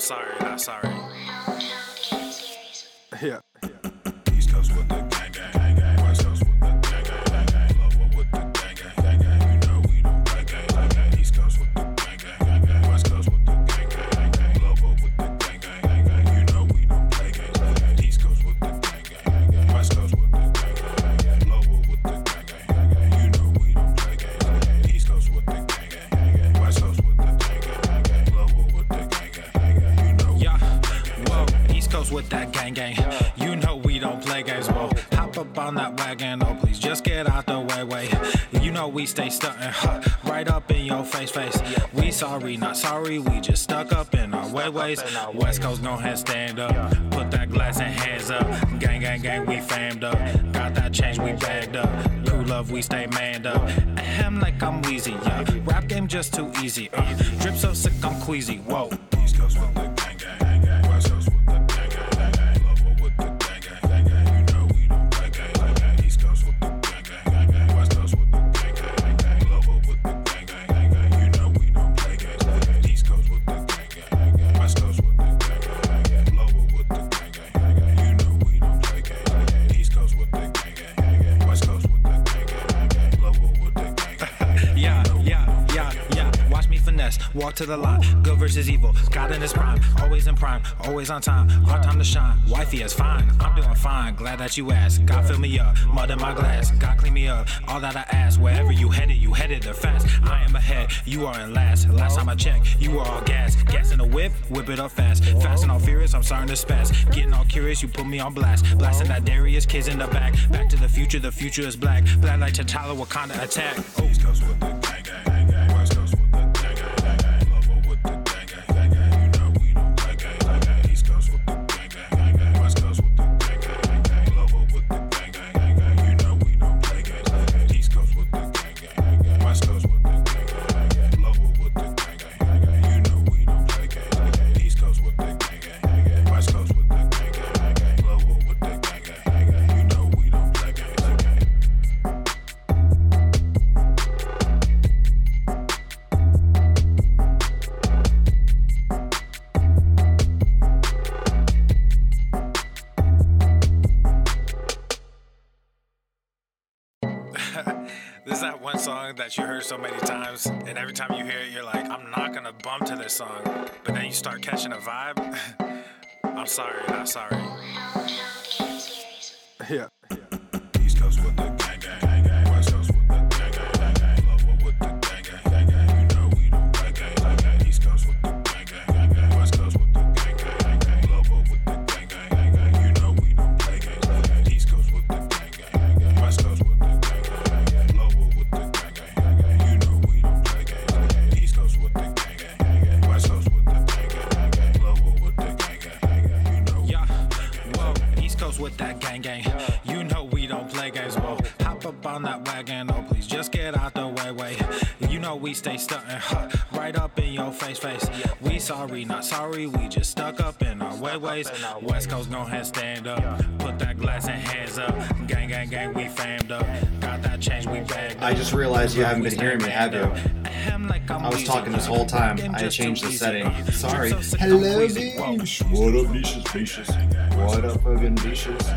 sorry, not sorry. Yeah. East Coast with the gang, gang, gang. West Coast with the gang, gang, gang. Lower with the gang, gang, gang, gang. You know we don't play gang, gang. East Coast with the gang, gang, gang. West Coast with the gang, gang, gang. Lower with the gang, gang, gang. You know we don't play gang, gang. East Coast with the gang, gang, gang. West Coast with the gang, gang, gang. Lower with the gang, gang, gang. You know we don't play gang, gang. East Coast with the gang, gang, gang. West Coast with the gang, gang, gang. Lower with the gang, gang, gang. You know. Yeah, whoa, East Coast with that gang gang. You know we don't play games, whoa. Hop up on that wagon, oh please just get out the way. You know we stay stuntin', right up in your face. We sorry, not sorry, we just stuck up in our ways. West Coast gon' head stand up, put that glass and hands up. Gang, gang, gang, we fammed up. Got that change, we bagged up. Cool love, we stay manned up. Ahem like I'm wheezy, yeah. Rap game just too easy, drip so sick I'm queasy, whoa. East Coast with the gang, gang, gang. West Coast with the gang, gang, gang. Lower with the gang, gang, gang. You know we don't play gang, gang. East Coast with the gang, gang, gang. West Coast with the gang, gang, gang. Lower with the gang, gang, gang. You know we don't play gang, gang. East Coast with the gang, gang, gang. West Coast with the gang, gang, gang. Lower with the gang, gang, gang. You know we don't play gang, gang. East Coast with the gang, gang, gang. West Coast with the gang, gang, gang. Lower with the gang, gang, gang. Yeah. Watch me finesse, walk to the line. Good versus evil, God in his prime. Always in prime, always on time. Our time to shine, wifey is fine. I'm doing fine, glad that you asked. God fill me up, mud in my glass. God clean me up, all that I ask. Wherever you headed there fast. I am ahead, you are in last. Last time I checked, you were all gas. Gas in the whip it up fast. Fast and all furious, I'm starting to spaz. Getting all curious, you put me on blast. Blasting that Darius, kids in the back. Back to the future is black. Black like T'Challa, Wakanda attack. East Coast with the gang, gang, gang. West Coast with the gang, gang, gang. Lower with the gang, gang, gang. You know we don't play gang, gang. East Coast with the gang, gang, gang. West Coast with the gang, gang, gang. Lower with the gang, gang, gang. You know we don't play gang, gang. East Coast with the gang, gang, gang. West Coast with the gang, gang, gang. Lower with the gang, gang, gang. You know we don't play gang, gang. East Coast with the gang, gang, gang. West Coast with the gang, gang, gang. Lower with the gang, gang, gang. You know we don't play gang, gang. This is that one song that you heard so many times, and every time you hear it, you're like, I'm not gonna bump to this song. But then you start catching a vibe. I'm sorry, not sorry. Yeah. East Coast with the gang, gang, gang. West Coast with the gang, gang, gang. Lower with the gang, gang, gang. You know we don't play gang, gang. East Coast with the gang, gang, gang. West Coast with the gang, gang, gang. Lower with the gang, gang, gang. You know we don't play gang, gang. East Coast with the gang, gang, gang. West Coast with the gang, gang, gang. Lower with the gang, gang, gang. You know we don't play gang, gang. East Coast with the gang, gang, gang. West Coast with the gang, gang, gang. Lower with the gang, gang, gang. You know. Yeah, whoa, East Coast with that gang gang. You know we don't play games, whoa. Hop up on that wagon, oh please just get out the way. You know we stay stuntin', right up in your face. We sorry, not sorry, we just stuck up in our ways. West Coast gon' head stand up, put that glass and hands up. Gang, gang, gang, we fammed up. Got that change, we bagged up. I just realized you haven't been hearing me, have you? I was talking this whole time. I changed the setting. Sorry. Hello, Beach. What up, Beaches? What up, fucking Beaches?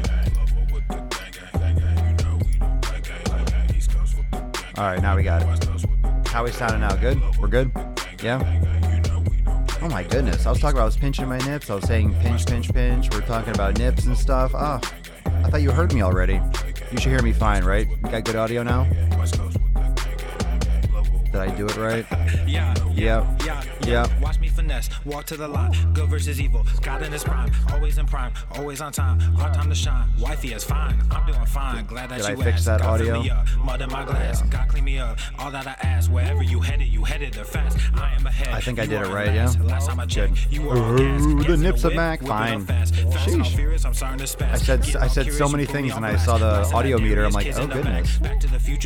Alright, now we got it. How we sounding now? Good? We're good? Yeah? Oh my goodness. I was talking about I was pinching my nips. I was saying pinch. We're talking about nips and stuff. Ah, I thought you heard me already. You should hear me fine, right? You got good audio now? Did I do it right? Yeah. Watch me finesse, walk to the line. Good versus evil, God in his prime. Always in prime, always on time. Our time to shine, wifey is fine. I'm doing fine, glad that you asked. Did I fix that God audio? fill me up, mud in my glass. God clean me up, all that I ask. Wherever you headed there fast. I am ahead. I think I did it right, last. yeah? Last time I checked, you were all gas. The nips are back, fine. Sheesh. I said so many things and I saw the audio meter. I'm like, oh goodness.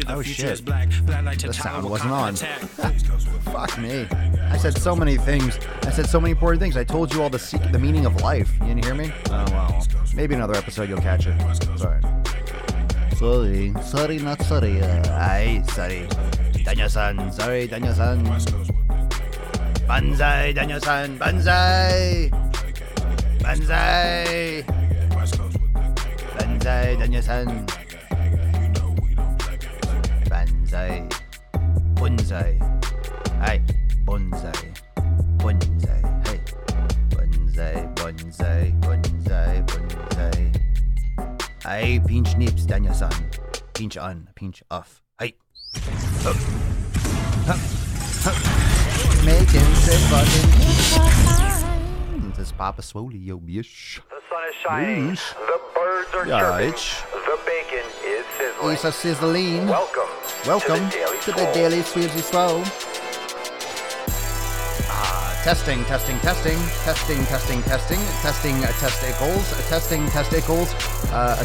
Oh shit. The sound wasn't on. Fuck me. I said so many things. I said so many important things. I told you all the meaning of life. You didn't hear me? Oh well. Maybe another episode you'll catch it. Sorry. Sorry, not sorry. Sorry. Danya-san. Sorry, Danya-san. Banzai, Daniel-san. Banzai. Banzai. Banzai, Daniel-san. Banzai. Bonsai. Hey. Bonsai. Bonsai. Hey. Bonsai. Bonsai. Bonsai. Bonsai. Hey. Pinch nips, Daniel-san. Pinch on. Pinch off. Hey. Up. Up. Up. Making say fucking. This is Papa Swole, yo, bish. The sun is shining. The birds are chirping. The bacon is sizzling. It's a sizzling. Welcome to the Daily Swole. Swole. Testing, testing, testing, testing, testing, testing, testing, testicles, testing, testicles,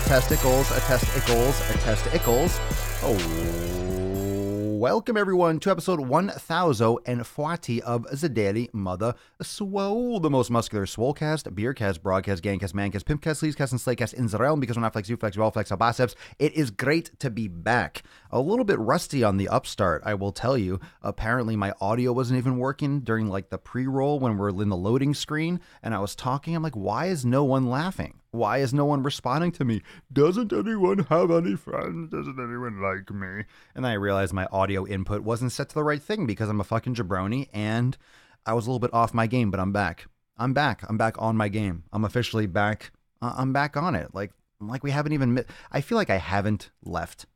testicles, testicles, testicles. Oh. Welcome, everyone, to episode 1040 of the Daily Mother Swole, the most muscular swolecast, beercast, broadcast, gangcast, mancast, pimpcast, sleazecast, and slaycast in the realm, because when I flex, you flex, you all flex, our biceps. It is great to be back. A little bit rusty on the upstart, I will tell you. Apparently, my audio wasn't even working during, like, the pre-roll when we're in the loading screen, and I was talking. I'm like, why is no one laughing? Why is no one responding to me? Doesn't anyone have any friends? Doesn't anyone like me? And then I realized my audio input wasn't set to the right thing because I'm a fucking jabroni and I was a little bit off my game, but I'm back. I'm back on my game. I'm officially back. I'm back on it. Like we haven't even... I feel like I haven't left.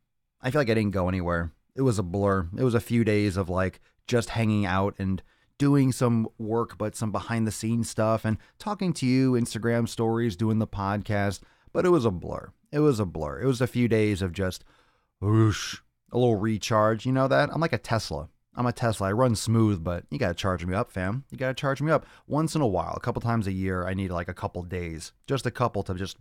I feel like I didn't go anywhere. It was a blur. It was a few days of like just hanging out and doing some work, but some behind the scenes stuff and talking to you, Instagram stories, doing the podcast. But it was a blur. It was a blur. It was a few days of just whoosh, a little recharge. You know that? I'm like a Tesla. I'm a Tesla. I run smooth, but you got to charge me up, fam. You got to charge me up once in a while. A couple times a year, I need like a couple days, just a couple to just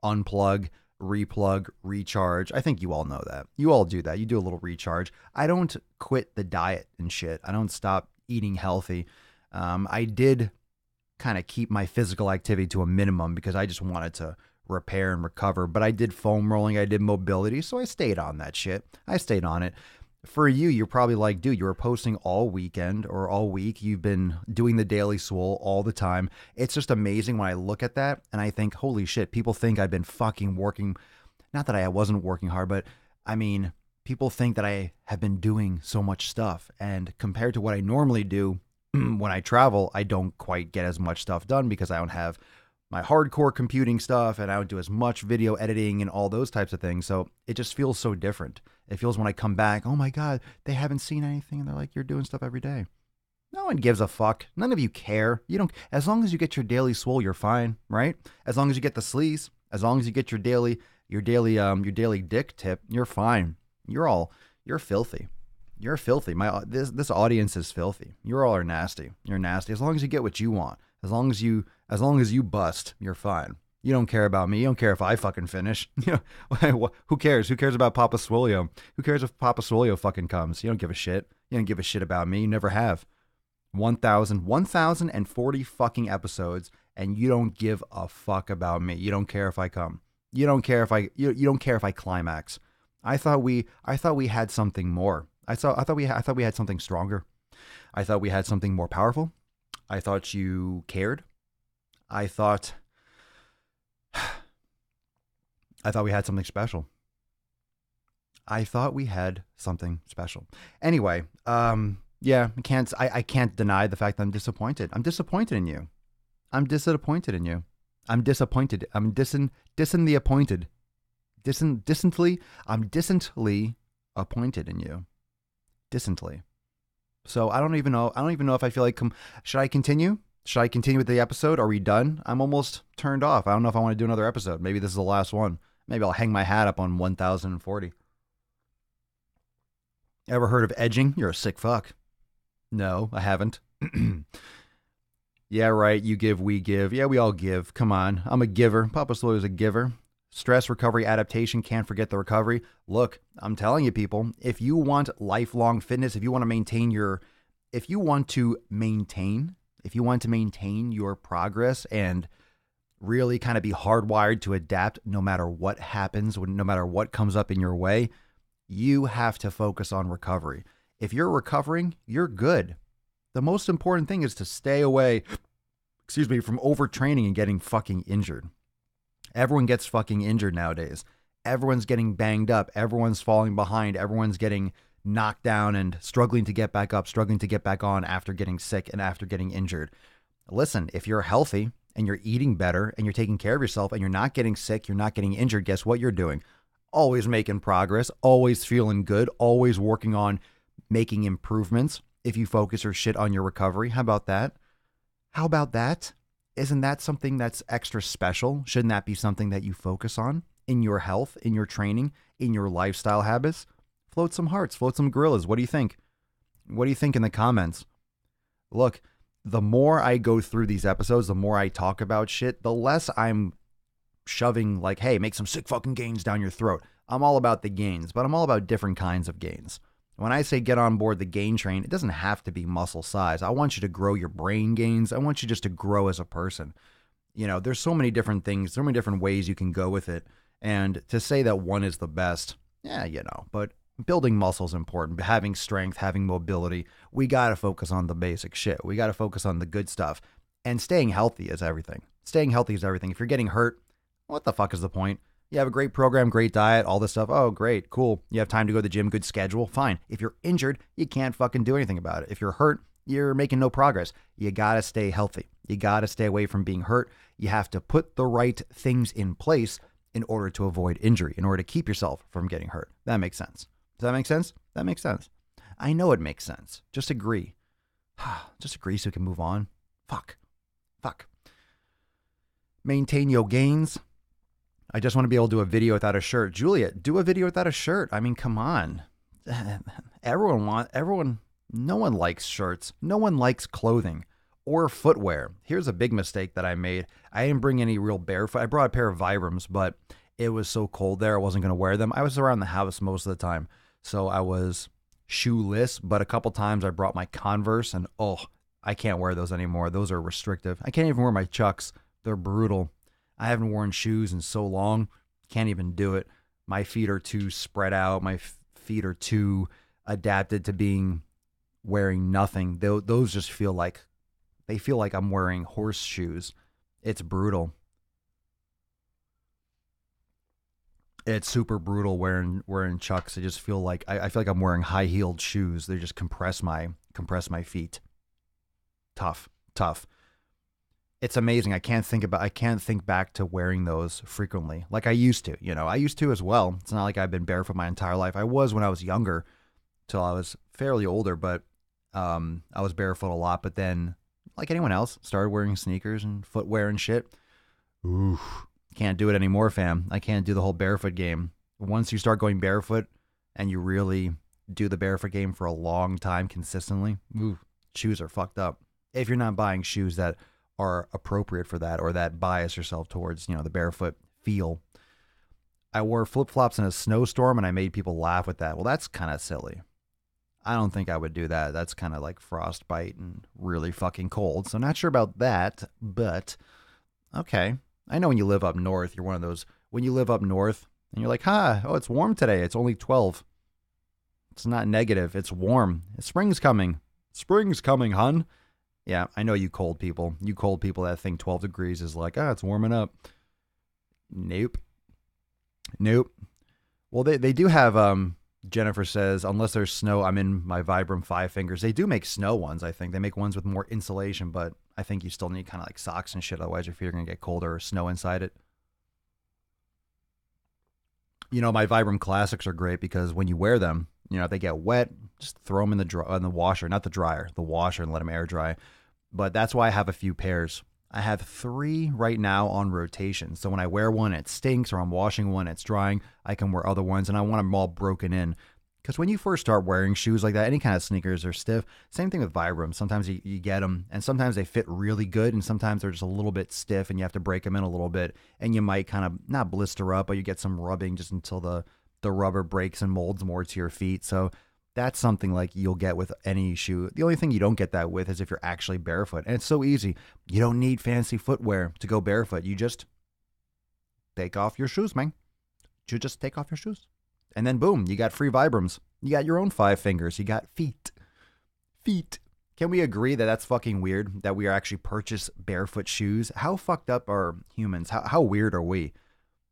unplug, replug, recharge. I think you all know that. You all do that. You do a little recharge. I don't quit the diet and shit. I don't stop eating healthy. I did kind of keep my physical activity to a minimum because I just wanted to repair and recover, but I did foam rolling, I did mobility, so I stayed on that shit. I stayed on it. For you, you're probably like, dude, you were posting all weekend or all week. You've been doing the Daily Swole all the time. It's just amazing when I look at that and I think, holy shit, people think I've been fucking working. Not that I wasn't working hard, but I mean, people think that I have been doing so much stuff. And compared to what I normally do when I travel, I don't quite get as much stuff done because I don't have my hardcore computing stuff and I don't do as much video editing and all those types of things. So it just feels so different. It feels when I come back, oh my God, they haven't seen anything. And they're like, you're doing stuff every day. No one gives a fuck. None of you care. You don't, as long as you get your Daily Swole, you're fine, right? As long as you get the sleaze, as long as you get your daily dick tip, you're fine. You're filthy. You're filthy. This audience is filthy. You all are nasty. You're nasty. As long as you get what you want, as long as you bust, you're fine. You don't care about me. You don't care if I fucking finish. You know, who cares? Who cares about Papa Swole? Who cares if Papa Swole fucking comes? You don't give a shit. You don't give a shit about me. You never have. 1,040 fucking episodes, and you don't give a fuck about me. You don't care if I come. You don't care if you don't care if I climax. I thought we had something more. I thought we had something stronger. I thought we had something more powerful. I thought you cared. I thought we had something special. I thought we had something special. Anyway, yeah, I can't deny the fact that I'm disappointed. I'm disappointed in you. I'm disappointed in you. I'm disappointed. I'm distantly appointed. I'm distantly appointed in you. Distantly. So I don't even know if I feel like, should I continue? Should I continue with the episode? Are we done? I'm almost turned off. I don't know if I want to do another episode. Maybe this is the last one. Maybe I'll hang my hat up on 1040. Ever heard of edging? You're a sick fuck. No, I haven't. Yeah, right. You give, we give. Yeah, we all give. Come on. I'm a giver. Papa Swole is a giver. Stress, recovery, adaptation. Can't forget the recovery. Look, I'm telling you, people, if you want lifelong fitness, if you want to maintain your progress and really kind of be hardwired to adapt no matter what happens, no matter what comes up in your way, you have to focus on recovery. If you're recovering, you're good. The most important thing is to stay away, from overtraining and getting fucking injured. Everyone gets fucking injured nowadays. Everyone's getting banged up. Everyone's falling behind. Everyone's getting knocked down and struggling to get back up, struggling to get back on after getting sick and after getting injured. Listen, if you're healthy and you're eating better and you're taking care of yourself and you're not getting sick, you're not getting injured, guess what you're doing? Always making progress, always feeling good, always working on making improvements. If you focus your shit on your recovery, how about that? How about that? Isn't that something that's extra special? Shouldn't that be something that you focus on in your health, in your training, in your lifestyle habits? Float some hearts, float some gorillas. What do you think? What do you think in the comments? Look, the more I go through these episodes, the more I talk about shit, the less I'm shoving like, hey, make some sick fucking gains down your throat. I'm all about the gains, but I'm all about different kinds of gains. When I say get on board the gain train, it doesn't have to be muscle size. I want you to grow your brain gains. I want you just to grow as a person. You know, there's so many different things, so many different ways you can go with it. And to say that one is the best, yeah, you know, but building muscle is important. Having strength, having mobility, we got to focus on the basic shit. We got to focus on the good stuff. And staying healthy is everything. Staying healthy is everything. If you're getting hurt, what the fuck is the point? You have a great program, great diet, all this stuff. Oh, great, cool. You have time to go to the gym, good schedule, fine. If you're injured, you can't fucking do anything about it. If you're hurt, you're making no progress. You got to stay healthy. You got to stay away from being hurt. You have to put the right things in place in order to avoid injury, in order to keep yourself from getting hurt. That makes sense. Does that make sense? That makes sense. I know it makes sense. Just agree. Just agree so we can move on. Fuck. Maintain your gains. I just want to be able to do a video without a shirt. Julia, do a video without a shirt. I mean, come on. No one likes shirts. No one likes clothing or footwear. Here's a big mistake that I made. I didn't bring any real barefoot. I brought a pair of Vibrams, but it was so cold there, I wasn't going to wear them. I was around the house most of the time, so I was shoeless, but a couple times I brought my Converse, and I can't wear those anymore. Those are restrictive. I can't even wear my Chucks. They're brutal. I haven't worn shoes in so long. Can't even do it. My feet are too spread out. My feet are too adapted to wearing nothing. Those just feel like I'm wearing horseshoes. It's brutal. It's super brutal wearing Chucks. I just feel like I feel like I'm wearing high-heeled shoes. They just compress my feet. Tough. It's amazing. I can't think back to wearing those frequently like I used to. You know, I used to as well. It's not like I've been barefoot my entire life. I was when I was younger, till I was fairly older, but I was barefoot a lot. But then, like anyone else, started wearing sneakers and footwear and shit. Ooh, can't do it anymore, fam. I can't do the whole barefoot game. Once you start going barefoot and you really do the barefoot game for a long time consistently, shoes are fucked up. If you're not buying shoes that are appropriate for that or that bias yourself towards, the barefoot feel. I wore flip-flops in a snowstorm and I made people laugh with that. Well, that's kind of silly. I don't think I would do that. That's kind of like frostbite and really fucking cold. So not sure about that, but okay. I know when you live up north, you're one of those, when you live up north and you're like, it's warm today. It's only 12. It's not negative. It's warm. Spring's coming. Spring's coming, hun. Yeah, I know you cold people. You cold people that think 12 degrees is like, it's warming up. Nope. Well, they do have, Jennifer says, unless there's snow, I'm in my Vibram 5 fingers. They do make snow ones, I think. They make ones with more insulation, but I think you still need kind of like socks and shit. Otherwise, your feet are going to get colder or snow inside it. My Vibram Classics are great because when you wear them, if they get wet, just throw them in the washer, not the dryer, the washer, and let them air dry. But that's why I have a few pairs. I have 3 right now on rotation. So when I wear one, it stinks, or I'm washing one, it's drying. I can wear other ones, and I want them all broken in. Because when you first start wearing shoes like that, any kind of sneakers are stiff. Same thing with Vibram. Sometimes you get them, and sometimes they fit really good, and sometimes they're just a little bit stiff, and you have to break them in a little bit. And you might kind of, not blister up, but you get some rubbing just until the rubber breaks and molds more to your feet. So that's something like you'll get with any shoe. The only thing you don't get that with is if you're actually barefoot. And it's so easy. You don't need fancy footwear to go barefoot. You just take off your shoes, man. You just take off your shoes. And then boom, you got free Vibrams. You got your own 5 fingers. You got feet. Can't Can we agree that that's fucking weird that we are actually purchase barefoot shoes? How fucked up are humans? How weird are we?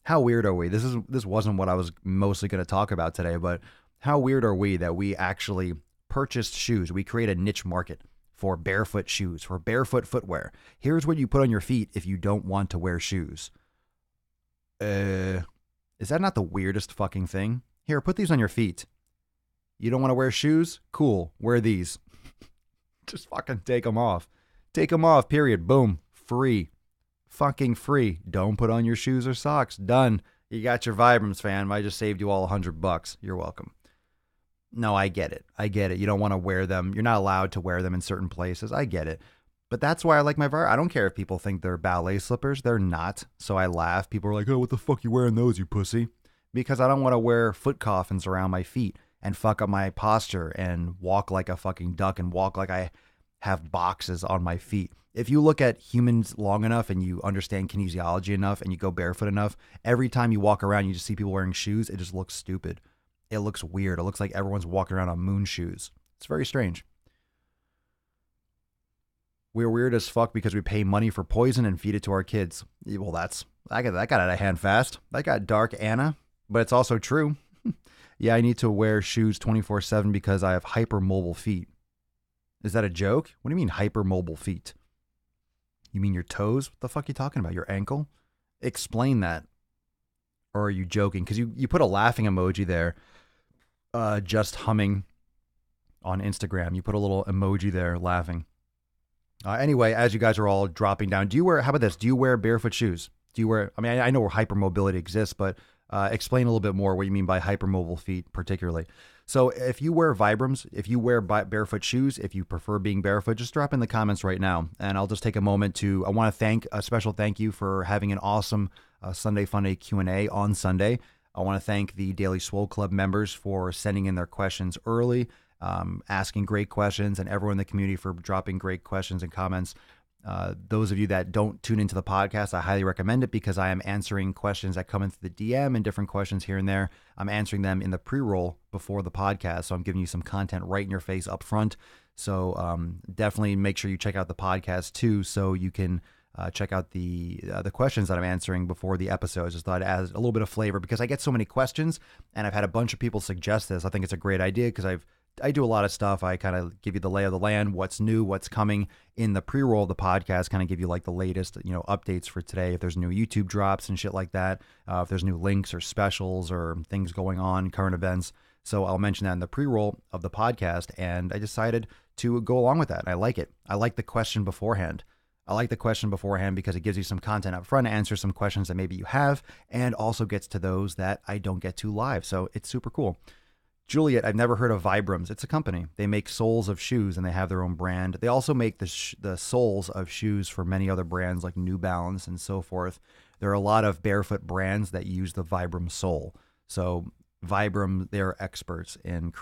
How weird are we? This wasn't what I was mostly going to talk about today, but how weird are we that we actually purchased shoes? We create a niche market for barefoot shoes, for barefoot footwear. Here's what you put on your feet if you don't want to wear shoes. Is that not the weirdest fucking thing? Here, put these on your feet. You don't want to wear shoes? Cool. Wear these. Just fucking take them off. Take them off, period. Boom. Free. Fucking free. Don't put on your shoes or socks. Done. You got your Vibrams, fam. I just saved you all $100. You're welcome. No, I get it. I get it. You don't want to wear them. You're not allowed to wear them in certain places. I get it. But that's why I like my I don't care if people think they're ballet slippers. They're not. So I laugh. People are like, oh, what the fuck you wearing those, you pussy? Because I don't want to wear foot coffins around my feet and fuck up my posture and walk like a fucking duck and walk like I have boxes on my feet. If you look at humans long enough and you understand kinesiology enough and you go barefoot enough, every time you walk around, you just see people wearing shoes. It just looks stupid. It looks weird. It looks like everyone's walking around on moon shoes. It's very strange. We're weird as fuck because we pay money for poison and feed it to our kids. Well, that got out of hand fast. That got dark, Anna. But it's also true. Yeah, I need to wear shoes 24/7 because I have hypermobile feet. Is that a joke? What do you mean hypermobile feet? You mean your toes? What the fuck are you talking about? Your ankle? Explain that. Or are you joking? Because you put a laughing emoji there. Just humming on Instagram. You put a little emoji there laughing. Anyway, as you guys are all dropping down, how about this? Do you wear barefoot shoes? I know where hypermobility exists, but explain a little bit more what you mean by hypermobile feet particularly. So if you wear Vibrams, if you wear barefoot shoes, if you prefer being barefoot, just drop in the comments right now. And I'll just take a moment I want to thank a special thank you for having an awesome Sunday Funday Q&A on Sunday. I want to thank the Daily Swole Club members for sending in their questions early, asking great questions, and everyone in the community for dropping great questions and comments. Those of you that don't tune into the podcast, I highly recommend it because I am answering questions that come into the DM and different questions here and there. I'm answering them in the pre-roll before the podcast. So I'm giving you some content right in your face up front. So definitely make sure you check out the podcast too, so you can check out the questions that I'm answering before the episodes. Just thought it adds a little bit of flavor because I get so many questions and I've had a bunch of people suggest this. I think it's a great idea because I do a lot of stuff. I kind of give you the lay of the land, what's new, what's coming in the pre-roll of the podcast, kind of give you like the latest, updates for today. If there's new YouTube drops and shit like that, if there's new links or specials or things going on, current events. So I'll mention that in the pre-roll of the podcast. And I decided to go along with that. I like it. I like the question beforehand. Because it gives you some content up front, answers some questions that maybe you have, and also gets to those that I don't get to live. So it's super cool. Juliet, I've never heard of Vibrams. It's a company. They make soles of shoes and they have their own brand. They also make the soles of shoes for many other brands like New Balance and so forth. There are a lot of barefoot brands that use the Vibram sole. So Vibram, they're experts in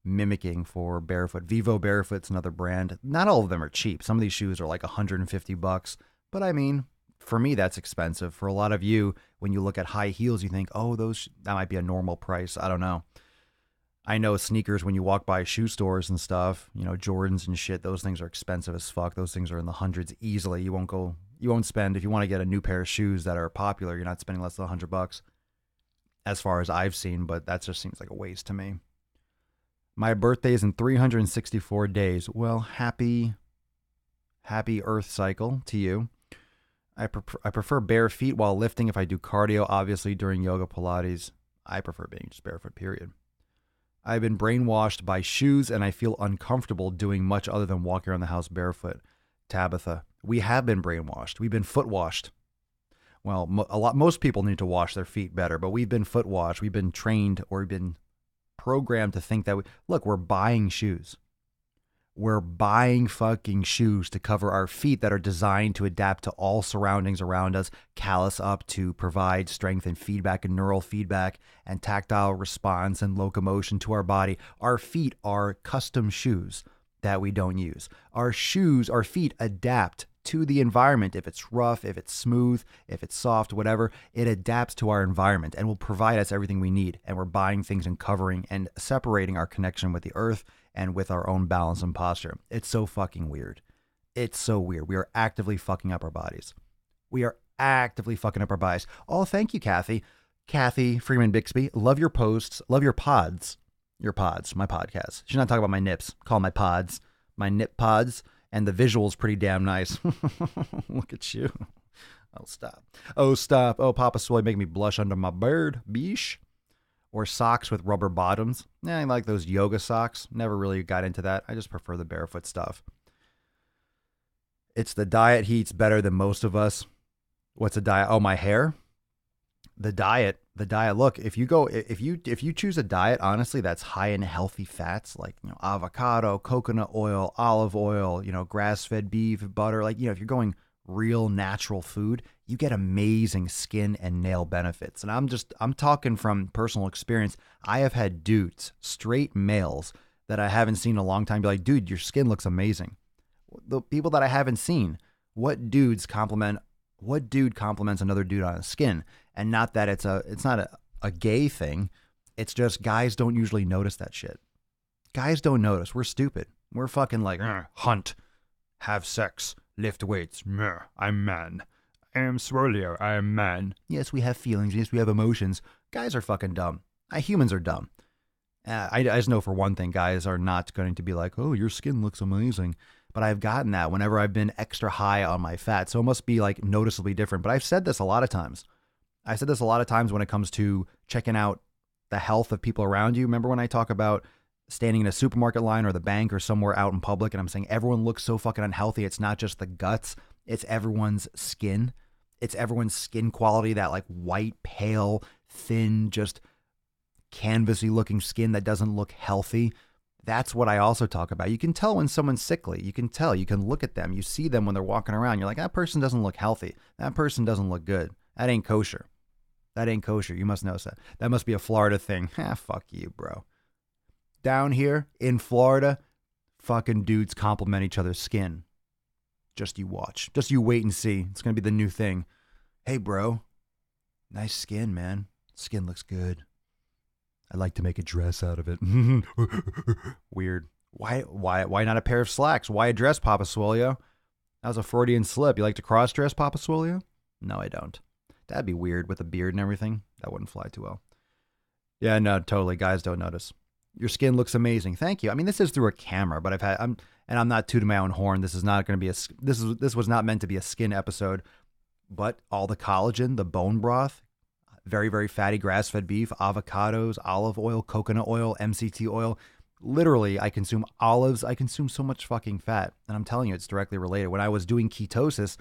mimicking for barefoot. Vivo Barefoot's another brand. Not all of them are cheap. Some of these shoes are like $150, but I mean, for me, that's expensive. For a lot of you, when you look at high heels, you think, oh, that might be a normal price. I don't know. I know sneakers, when you walk by shoe stores and stuff, Jordans and shit, those things are expensive as fuck. Those things are in the hundreds easily. You won't spend, if you want to get a new pair of shoes that are popular, you're not spending less than $100 as far as I've seen, but that just seems like a waste to me. My birthday is in 364 days. Well, happy Earth cycle to you. I prefer bare feet while lifting. If I do cardio, obviously during yoga, Pilates, I prefer being just barefoot, period. I've been brainwashed by shoes and I feel uncomfortable doing much other than walking around the house barefoot. Tabitha, we have been brainwashed. We've been foot washed. Well, most people need to wash their feet better, but we've been foot washed. We've been trained or we've been programmed to think that we're buying shoes. We're buying fucking shoes to cover our feet that are designed to adapt to all surroundings around us, callus up to provide strength and feedback and neural feedback and tactile response and locomotion to our body. Our feet are custom shoes that we don't use. Our feet adapt to the environment. If it's rough, if it's smooth, if it's soft, whatever, it adapts to our environment and will provide us everything we need. And we're buying things and covering and separating our connection with the earth and with our own balance and posture. It's so fucking weird. It's so weird. We are actively fucking up our bodies. We are actively fucking up our bodies. Oh, thank you, Kathy. Kathy Freeman Bixby. Love your posts. Love your pods. Your pods, my podcast. She's not talking about my nips. Call them my pods. My nip pods. And the visual's pretty damn nice. Look at you. Oh, stop. Oh, stop. Oh, Papa Swole making me blush under my beard. Beesh. Or socks with rubber bottoms. Yeah, I like those yoga socks. Never really got into that. I just prefer the barefoot stuff. It's the diet he eats better than most of us. What's a diet? Oh, my hair? The diet. Look, if you choose a diet, honestly, that's high in healthy fats, like, avocado, coconut oil, olive oil, grass-fed beef, butter, if you're going real natural food, you get amazing skin and nail benefits. And I'm talking from personal experience. I have had dudes, straight males that I haven't seen in a long time, be like, dude, your skin looks amazing. The people that I haven't seen, what dude compliments another dude on his skin? And not that it's not a gay thing. It's just guys don't usually notice that shit. Guys don't notice. We're stupid. We're fucking like, hunt, have sex, lift weights. I'm man. I am Swole. I am man. Yes, we have feelings. Yes, we have emotions. Guys are fucking dumb. Humans are dumb. I just know for one thing, guys are not going to be like, oh, your skin looks amazing. But I've gotten that whenever I've been extra high on my fat. So it must be like noticeably different. But I've said this a lot of times. When it comes to checking out the health of people around you. Remember when I talk about standing in a supermarket line or the bank or somewhere out in public and I'm saying everyone looks so fucking unhealthy. It's not just the guts. It's everyone's skin. It's everyone's skin quality, that like white, pale, thin, just canvasy looking skin that doesn't look healthy. That's what I also talk about. You can tell when someone's sickly. You can tell. You can look at them. You see them when they're walking around. You're like, that person doesn't look healthy. That person doesn't look good. That ain't kosher. That ain't kosher. You must know that. That must be a Florida thing. Fuck you, bro. Down here in Florida, fucking dudes compliment each other's skin. Just you watch. Just you wait and see. It's going to be the new thing. Hey, bro. Nice skin, man. Skin looks good. I'd like to make a dress out of it. Weird. Why not a pair of slacks? Why a dress, Papa Swole? That was a Freudian slip. You like to cross-dress, Papa Swole? No, I don't. That'd be weird with a beard and everything. That wouldn't fly too well. Yeah, no, totally. Guys don't notice. Your skin looks amazing. Thank you. I mean, this is through a camera, but I'm not tooting my own horn. This is not going to be this was not meant to be a skin episode, but all the collagen, the bone broth, very, very fatty grass-fed beef, avocados, olive oil, coconut oil, MCT oil. Literally, I consume olives. I consume so much fucking fat. And I'm telling you, it's directly related. When I was doing ketosis,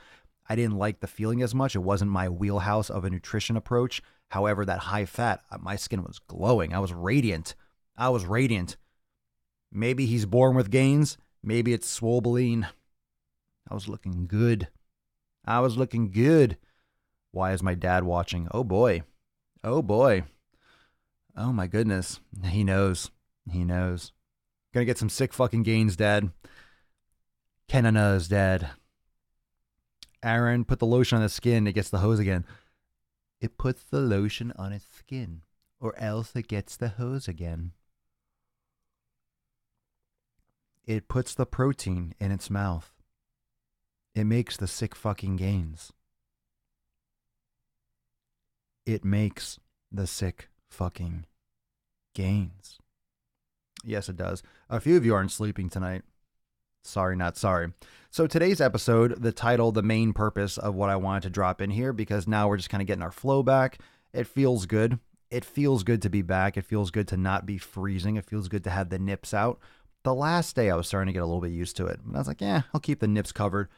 I didn't like the feeling as much. It wasn't my wheelhouse of a nutrition approach. However, that high fat, my skin was glowing. I was radiant. Maybe he's born with gains. Maybe it's Swolebeline. I was looking good. Why is my dad watching? Oh boy. Oh my goodness. He knows. Gonna get some sick fucking gains, Dad. Kenana's dad. Aaron, put the lotion on the skin. It gets the hose again. It puts the lotion on its skin, or else it gets the hose again. It puts the protein in its mouth. It makes the sick fucking gains. It makes the sick fucking gains. Yes, it does. A few of you aren't sleeping tonight. Sorry, not sorry. So today's episode, the title, the main purpose of what I wanted to drop in here, because now we're just kind of getting our flow back. It feels good. It feels good to be back. It feels good to not be freezing. It feels good to have the nips out. The last day I was starting to get a little bit used to it. And I was like, yeah, I'll keep the nips covered.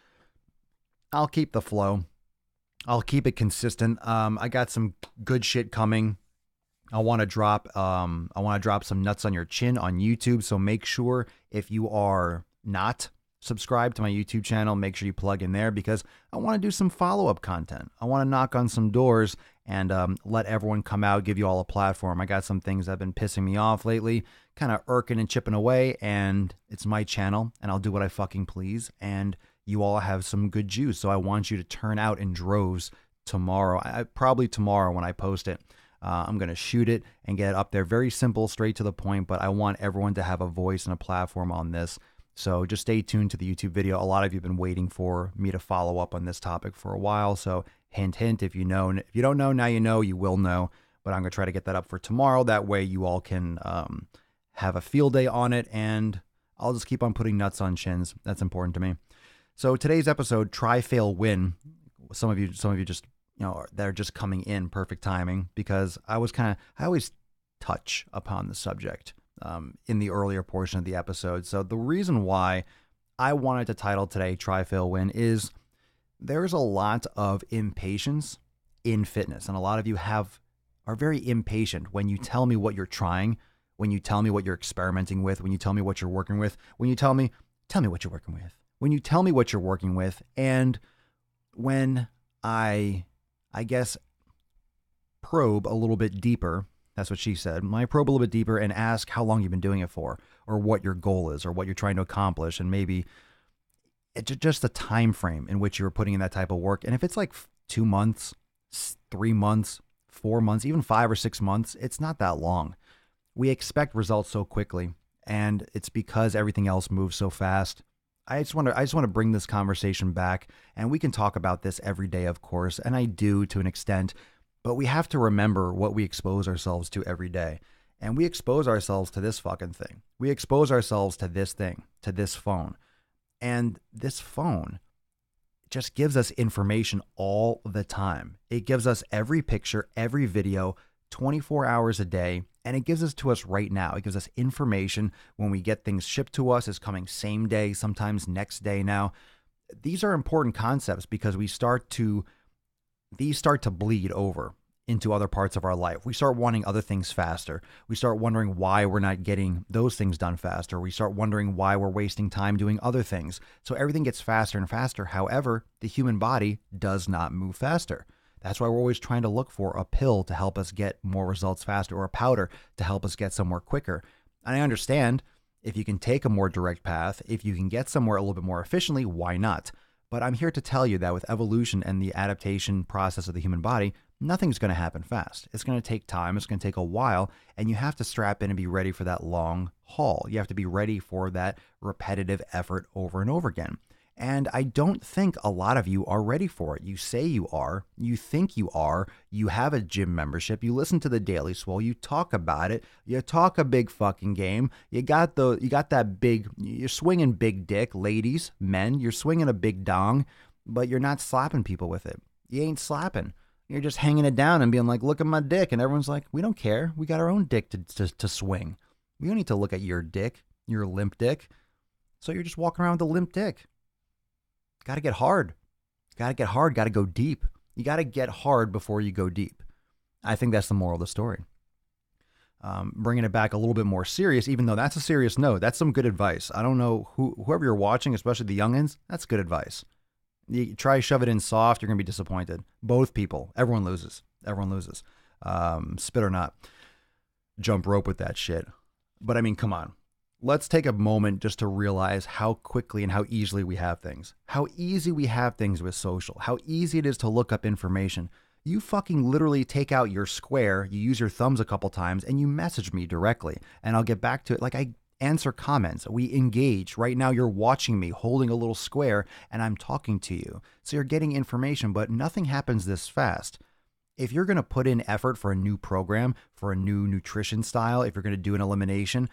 I'll keep the flow. I'll keep it consistent. I got some good shit coming. I want to drop some nuts on your chin on YouTube. So make sure if you are not subscribed to my YouTube channel, make sure you plug in there, because I want to do some follow-up content. I want to knock on some doors and let everyone come out, give you all a platform. I got some things that have been pissing me off lately, kind of irking and chipping away, and it's my channel, and I'll do what I fucking please. And you all have some good juice. So I want you to turn out in droves tomorrow. Probably tomorrow when I post it. I'm going to shoot it and get it up there. Very simple, straight to the point, but I want everyone to have a voice and a platform on this. So just stay tuned to the YouTube video. A lot of you have been waiting for me to follow up on this topic for a while. So hint, hint, if you know, if you don't know, now you know, you will know. But I'm going to try to get that up for tomorrow. That way you all can have a field day on it, and I'll just keep on putting nuts on chins. That's important to me. So today's episode, try, fail, win. Some of you just, they're just coming in, perfect timing, because I always touch upon the subject in the earlier portion of the episode. So the reason why I wanted to title today Try, Fail, Win is there's a lot of impatience in fitness. And a lot of you are very impatient when you tell me what you're trying, when you tell me what you're experimenting with, when you tell me what you're working with, when you tell me what you're working with, when you tell me what you're working with. And when I guess, probe a little bit deeper. That's what she said. I probe a little bit deeper and ask how long you've been doing it for, or what your goal is, or what you're trying to accomplish, and maybe just the time frame in which you're putting in that type of work. And if it's like 2 months, 3 months, 4 months, even 5 or 6 months, it's not that long. We expect results so quickly, and it's because everything else moves so fast. I just want to bring this conversation back, and we can talk about this every day, of course, and I do to an extent, but we have to remember what we expose ourselves to every day. And we expose ourselves to this fucking thing. We expose ourselves to this thing, to this phone. And this phone just gives us information all the time. It gives us every picture, every video, 24 hours a day, and it gives it to us right now. It gives us information when we get things shipped to us. It's coming same day, sometimes next day now. These are important concepts because these start to bleed over into other parts of our life. We start wanting other things faster. We start wondering why we're not getting those things done faster. We start wondering why we're wasting time doing other things. So everything gets faster and faster. However, the human body does not move faster. That's why we're always trying to look for a pill to help us get more results faster, or a powder to help us get somewhere quicker. And I understand if you can take a more direct path, if you can get somewhere a little bit more efficiently, why not? But I'm here to tell you that with evolution and the adaptation process of the human body, nothing's going to happen fast. It's going to take time. It's going to take a while. And you have to strap in and be ready for that long haul. You have to be ready for that repetitive effort over and over again. And I don't think a lot of you are ready for it. You say you are. You think you are. You have a gym membership. You listen to the Daily Swole. You talk about it. You talk a big fucking game. You got that big, you're swinging big dick, ladies, men. You're swinging a big dong, but you're not slapping people with it. You ain't slapping. You're just hanging it down and being like, look at my dick. And everyone's like, we don't care. We got our own dick to swing. We don't need to look at your dick, your limp dick. So you're just walking around with a limp dick. Got to get hard. Got to get hard. Got to go deep. You got to get hard before you go deep. I think that's the moral of the story. Bringing it back a little bit more serious, even though that's a serious note, that's some good advice. I don't know whoever you're watching, especially the youngins, that's good advice. You try to shove it in soft, you're going to be disappointed. Both people. Everyone loses. Everyone loses. Spit or not. Jump rope with that shit. But I mean, come on. Let's take a moment just to realize how quickly and how easily we have things. How easy we have things with social. How easy it is to look up information. You fucking literally take out your square, you use your thumbs a couple times, and you message me directly. And I'll get back to it. Like, I answer comments. We engage. Right now you're watching me holding a little square and I'm talking to you. So you're getting information, but nothing happens this fast. If you're going to put in effort for a new program, for a new nutrition style, if you're going to do an elimination,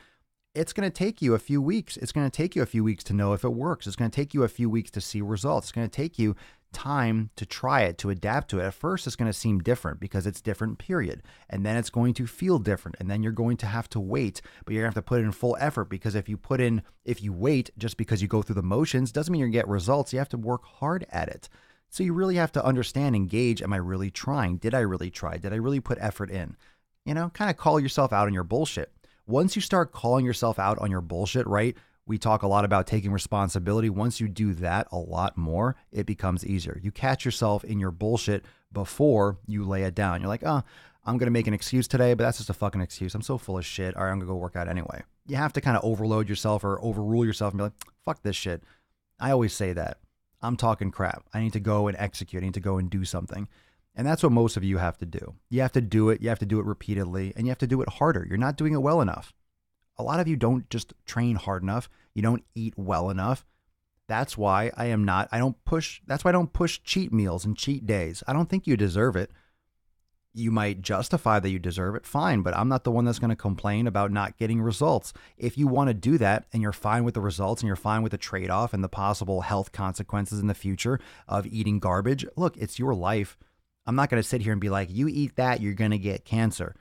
it's going to take you a few weeks. It's going to take you a few weeks to know if it works. It's going to take you a few weeks to see results. It's going to take you time to try it, to adapt to it. At first, it's going to seem different because it's different, period. And then it's going to feel different. And then you're going to have to wait, but you're going to have to put in full effort, because if you wait just because you go through the motions, doesn't mean you're going to get results. You have to work hard at it. So you really have to understand, engage. Am I really trying? Did I really try? Did I really put effort in? Kind of call yourself out on your bullshit. Once you start calling yourself out on your bullshit, right? We talk a lot about taking responsibility. Once you do that a lot more, it becomes easier. You catch yourself in your bullshit before you lay it down. You're like, I'm going to make an excuse today, but that's just a fucking excuse. I'm so full of shit. All right, I'm going to go work out anyway. You have to kind of overload yourself or overrule yourself and be like, fuck this shit. I always say that. I'm talking crap. I need to go and execute. I need to go and do something. And that's what most of you have to do. You have to do it. You have to do it repeatedly, and you have to do it harder. You're not doing it well enough. A lot of you don't just train hard enough. You don't eat well enough. That's why I don't push cheat meals and cheat days. I don't think you deserve it. You might justify that you deserve it, fine, but I'm not the one that's going to complain about not getting results. If you want to do that and you're fine with the results and you're fine with the trade-off and the possible health consequences in the future of eating garbage, look, it's your life. I'm not going to sit here and be like, you eat that, you're going to get cancer.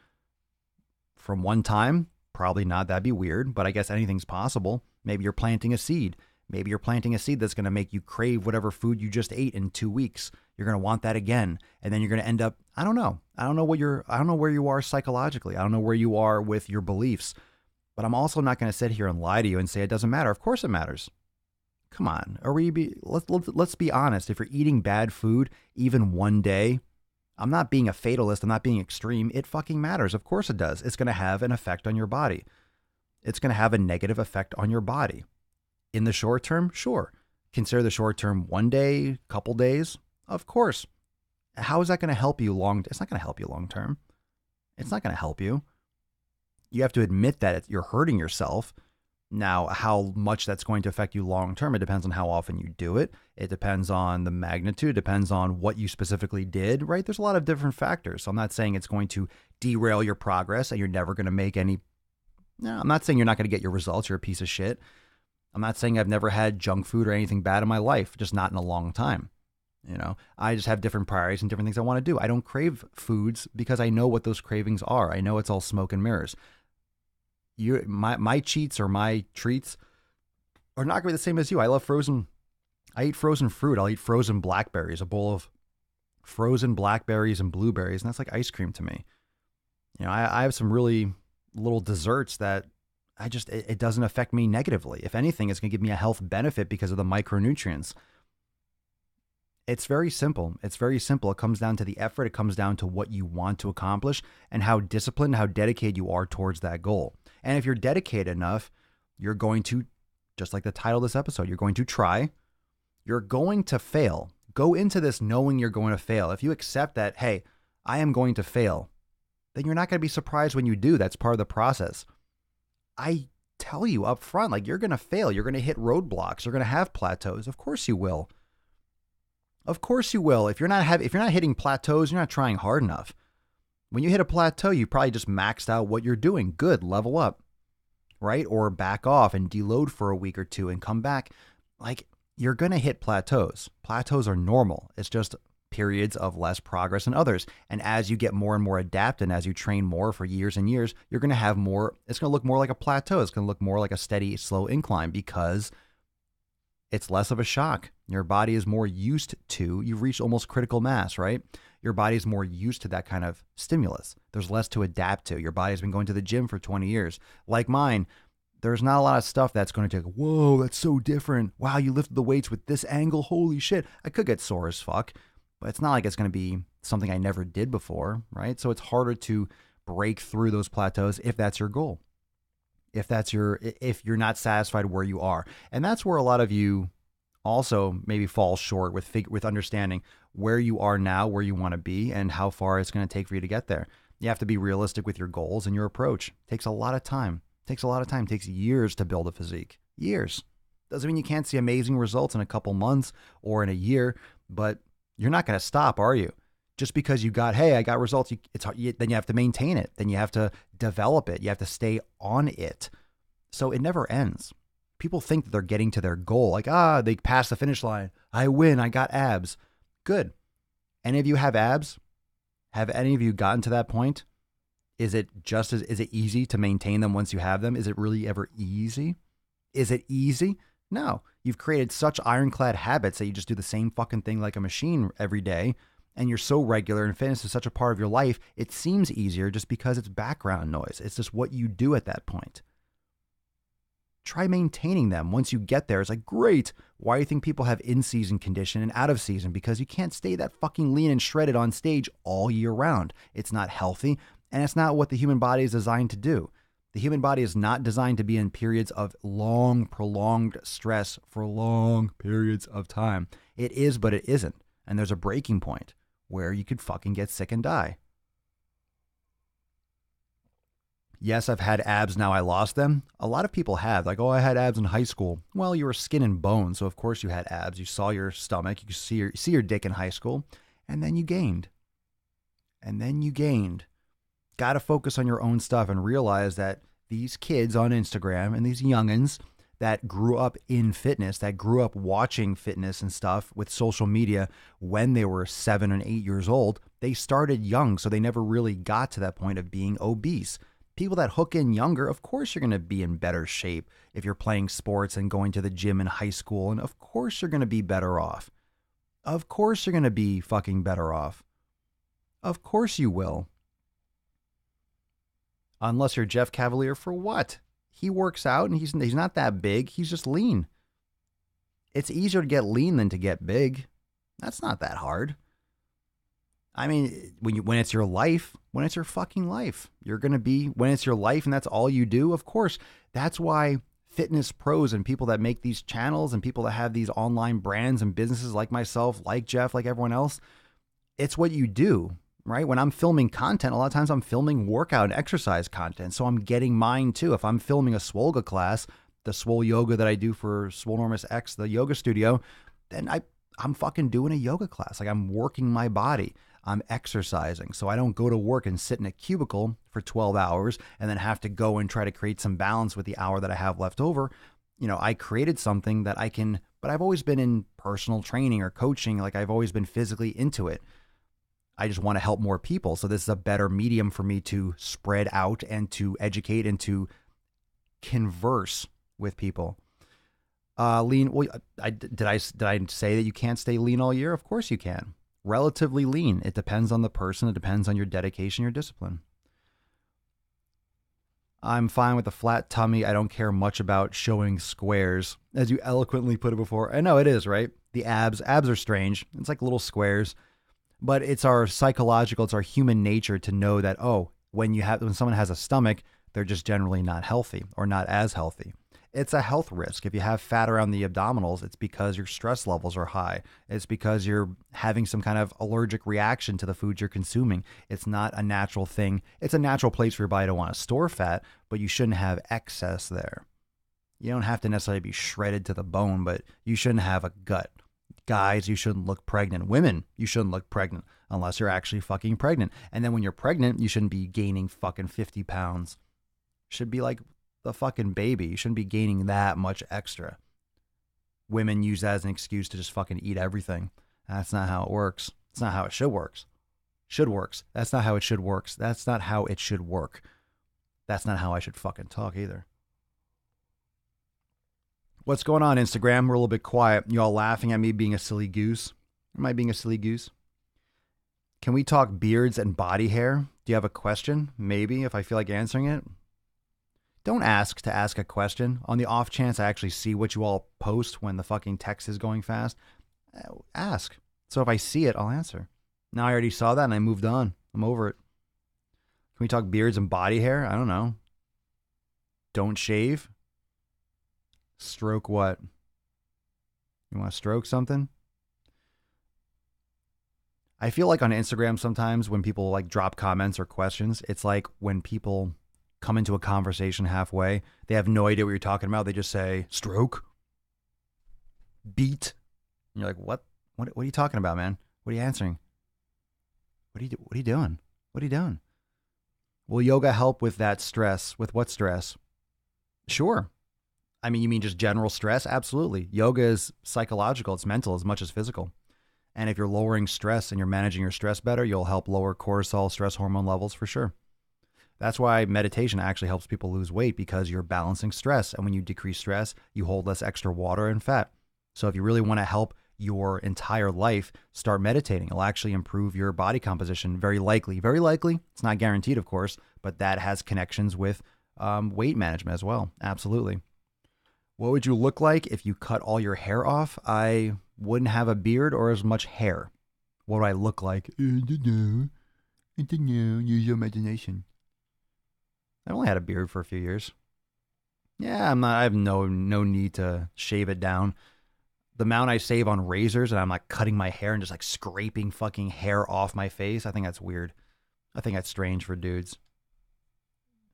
From one time, probably not. That'd be weird, but I guess anything's possible. Maybe you're planting a seed. Maybe you're planting a seed that's going to make you crave whatever food you just ate in 2 weeks. You're going to want that again. And then you're going to end up, I don't know. I don't know where you are psychologically. I don't know where you are with your beliefs. But I'm also not going to sit here and lie to you and say it doesn't matter. Of course it matters. Come on. Let's be honest. If you're eating bad food even one day, I'm not being a fatalist. I'm not being extreme. It fucking matters. Of course it does. It's going to have an effect on your body. It's going to have a negative effect on your body. In the short term, sure. Consider the short term 1 day, couple days. Of course. How is that going to help you It's not going to help you long term. It's not going to help you. You have to admit that you're hurting yourself. Now, how much that's going to affect you long term, it depends on how often you do it. It depends on the magnitude. It depends on what you specifically did, right? There's a lot of different factors. So I'm not saying it's going to derail your progress and you're never going to make any. No, I'm not saying you're not going to get your results. You're a piece of shit. I'm not saying I've never had junk food or anything bad in my life, just not in a long time. You know, I just have different priorities and different things I want to do. I don't crave foods because I know what those cravings are. I know it's all smoke and mirrors. My cheats or my treats are not going to be the same as you. I eat frozen fruit. I'll eat frozen blackberries, a bowl of frozen blackberries and blueberries, and that's like ice cream to me. You know, I have some really little desserts that it doesn't affect me negatively. If anything, it's going to give me a health benefit because of the micronutrients. It's very simple. It's very simple. It comes down to the effort. It comes down to what you want to accomplish and how disciplined, how dedicated you are towards that goal. And if you're dedicated enough, you're going to, just like the title of this episode, you're going to try. You're going to fail. Go into this knowing you're going to fail. If you accept that, hey, I am going to fail, then you're not going to be surprised when you do. That's part of the process. I tell you up front, like, you're going to fail. You're going to hit roadblocks. You're going to have plateaus. Of course you will. Of course you will. If you're not hitting plateaus, you're not trying hard enough. When you hit a plateau, you probably just maxed out what you're doing. Good, level up, right? Or back off and deload for a week or two and come back. Like, you're going to hit plateaus. Plateaus are normal. It's just periods of less progress than others. And as you get more and more adapted, and as you train more for years and years, you're going to have more. It's going to look more like a plateau. It's going to look more like a steady, slow incline because it's less of a shock. Your body is more used to, you've reached almost critical mass, right? Your body is more used to that kind of stimulus. There's less to adapt to. Your body's been going to the gym for 20 years. Like mine, there's not a lot of stuff that's going to take, whoa, that's so different. Wow, you lifted the weights with this angle. Holy shit. I could get sore as fuck, but it's not like it's going to be something I never did before, right? So it's harder to break through those plateaus if that's your goal. If you're not satisfied where you are. And that's where a lot of you also maybe fall short with understanding where you are now, where you want to be, and how far it's going to take for you to get there. You have to be realistic with your goals and your approach. It takes a lot of time. It takes years to build a physique. Years. Doesn't mean you can't see amazing results in a couple months or in a year, but you're not going to stop, are you? Just because I got results, then you have to maintain it. Then you have to develop it. You have to stay on it. So it never ends. People think that they're getting to their goal. Like, they passed the finish line. I win. I got abs. Good. Any of you have abs? Have any of you gotten to that point? Is it easy to maintain them once you have them? Is it really ever easy? Is it easy? No. You've created such ironclad habits that you just do the same fucking thing like a machine every day. And you're so regular and fitness is such a part of your life, it seems easier just because it's background noise. It's just what you do at that point. Try maintaining them. Once you get there, it's like, great. Why do you think people have in-season condition and out of season? Because you can't stay that fucking lean and shredded on stage all year round. It's not healthy, and it's not what the human body is designed to do. The human body is not designed to be in periods of long, prolonged stress for long periods of time. It is, but it isn't. And there's a breaking point where you could fucking get sick and die. Yes, I've had abs, now I lost them. A lot of people have. Like, oh, I had abs in high school. Well, you were skin and bone, so of course you had abs. You saw your stomach, you could see your dick in high school, and then you gained. Got to focus on your own stuff and realize that these kids on Instagram and these youngins that grew up in fitness, that grew up watching fitness and stuff with social media when they were 7 and 8 years old, they started young, so they never really got to that point of being obese. People that hook in younger, of course you're going to be in better shape if you're playing sports and going to the gym in high school, and of course you're going to be better off. Of course you're going to be fucking better off. Of course you will. Unless you're Jeff Cavalier, for what? He works out and he's not that big. He's just lean. It's easier to get lean than to get big. That's not that hard. I mean, when it's your life, when it's your fucking life, you're going to be, when it's your life and that's all you do, of course. That's why fitness pros and people that make these channels and people that have these online brands and businesses like myself, like Jeff, like everyone else, it's what you do, right? When I'm filming content, a lot of times I'm filming workout and exercise content. So I'm getting mine too. If I'm filming a Swole class, the Swole yoga that I do for Swolenormous X, the yoga studio, then I'm fucking doing a yoga class. Like I'm working my body. I'm exercising. So I don't go to work and sit in a cubicle for 12 hours and then have to go and try to create some balance with the hour that I have left over. You know, I created something that I can, but I've always been in personal training or coaching. Like I've always been physically into it. I just want to help more people. So this is a better medium for me to spread out and to educate and to converse with people. Lean. Well, did I say that you can't stay lean all year? Of course you can. Relatively lean. It depends on the person. It depends on your dedication, your discipline. I'm fine with a flat tummy. I don't care much about showing squares, as you eloquently put it before. I know it is, right? The abs are strange. It's like little squares, but it's our psychological, it's our human nature to know that, oh, when someone has a stomach, they're just generally not healthy or not as healthy. It's a health risk. If you have fat around the abdominals, it's because your stress levels are high. It's because you're having some kind of allergic reaction to the foods you're consuming. It's not a natural thing. It's a natural place for your body to want to store fat, but you shouldn't have excess there. You don't have to necessarily be shredded to the bone, but you shouldn't have a gut. Guys, you shouldn't look pregnant. Women, you shouldn't look pregnant unless you're actually fucking pregnant. And then when you're pregnant, you shouldn't be gaining fucking 50 pounds. Should be like the fucking baby. You shouldn't be gaining that much extra. Women use that as an excuse to just fucking eat everything. That's not how it works. It's not how it should works. Should works. That's not how it should works. That's not how it should work. That's not how I should fucking talk either. What's going on, Instagram? We're a little bit quiet. You all laughing at me being a silly goose? Am I being a silly goose? Can we talk beards and body hair? Do you have a question? Maybe, if I feel like answering it. Don't ask to ask a question. On the off chance I actually see what you all post when the fucking text is going fast, ask. So if I see it, I'll answer. Now I already saw that and I moved on. I'm over it. Can we talk beards and body hair? I don't know. Don't shave? Stroke what? You want to stroke something? I feel like on Instagram sometimes when people like drop comments or questions, it's like when people come into a conversation halfway, they have no idea what you're talking about. They just say, stroke, beat. And you're like, what are you talking about, man? What are you answering? What are you doing? What are you doing? Will yoga help with that stress? With what stress? Sure. I mean, you mean just general stress? Absolutely. Yoga is psychological. It's mental as much as physical. And if you're lowering stress and you're managing your stress better, you'll help lower cortisol, stress hormone levels for sure. That's why meditation actually helps people lose weight, because you're balancing stress. And when you decrease stress, you hold less extra water and fat. So if you really want to help your entire life, start meditating. It'll actually improve your body composition. Very likely. Very likely. It's not guaranteed, of course, but that has connections with weight management as well. Absolutely. What would you look like if you cut all your hair off? I wouldn't have a beard or as much hair. What do I look like? I don't know. Use your imagination. I only had a beard for a few years. Yeah, I have no need to shave it down. the amount I save on razors, and I'm like cutting my hair and just like scraping fucking hair off my face. I think that's weird. I think that's strange for dudes.